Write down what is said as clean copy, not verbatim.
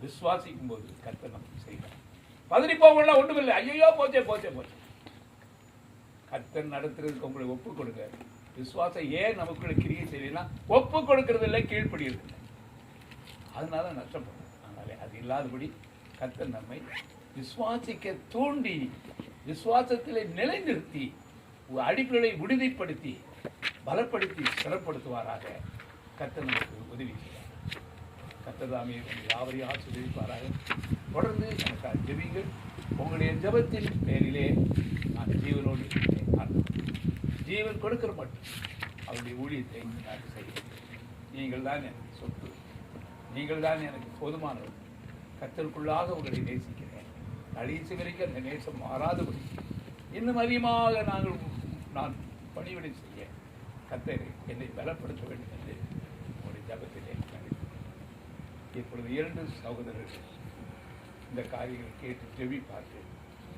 விசுவாசிக்கும் போது கர்த்தர் நமக்கு செய்வார். பதறி போகலாம் ஒன்றுமில்லை. ஐயோ போச்சே போச்சே போச்சே. கர்த்தர் நடத்துறதுக்கு உங்களை ஒப்பு கொடுங்க. விசுவாசம் ஏன் நமக்குள்ள கிரியை செய்யலாம்? ஒப்பு கொடுக்கறது இல்லை, கீழ்ப்படியது இல்லை, அதனால நஷ்டப்படும். அதனால அது இல்லாதபடி கர்த்தர் நம்மை விசுவாசிக்க தூண்டி விசுவாசத்திலே நிலைநிறுத்தி அடிப்படையை உறுதிப்படுத்தி பலப்படுத்தி சிறப்படுத்துவாராக. கர்த்தர் நமக்கு உதவி செய்வார். கர்த்தர் தாமே யாவரையும் ஆசீர்வதிப்பாராக. தொடர்ந்து எனக்காக ஜெபிங்கள். உங்களுடைய ஜெபத்தின் பேரிலே நான் ஜீவனோடு இருக்கிறேன். ஜீவன் கொடுக்கிற மட்டும் அவருடைய ஊழியத்தை நான் செய்கிறேன். நீங்கள் தான் எனக்கு சொத்து, நீங்கள் தான் எனக்கு போதுமானவர். கர்த்தருக்குள்ளாக உங்களை நேசிக்கிறேன். கடைசி வரைக்கும் அந்த நேசம் மாறாதபடி இன்னும் அதிகமாக நான் பணிவிடை செய்ய கர்த்தர் என்னை பலப்படுத்த வேண்டும் என்று உங்களுடைய ஜபத்திலே இப்பொழுது 2 சகோதரர்கள் இந்த காரியங்களை கேட்டு ஜெபி பார்த்து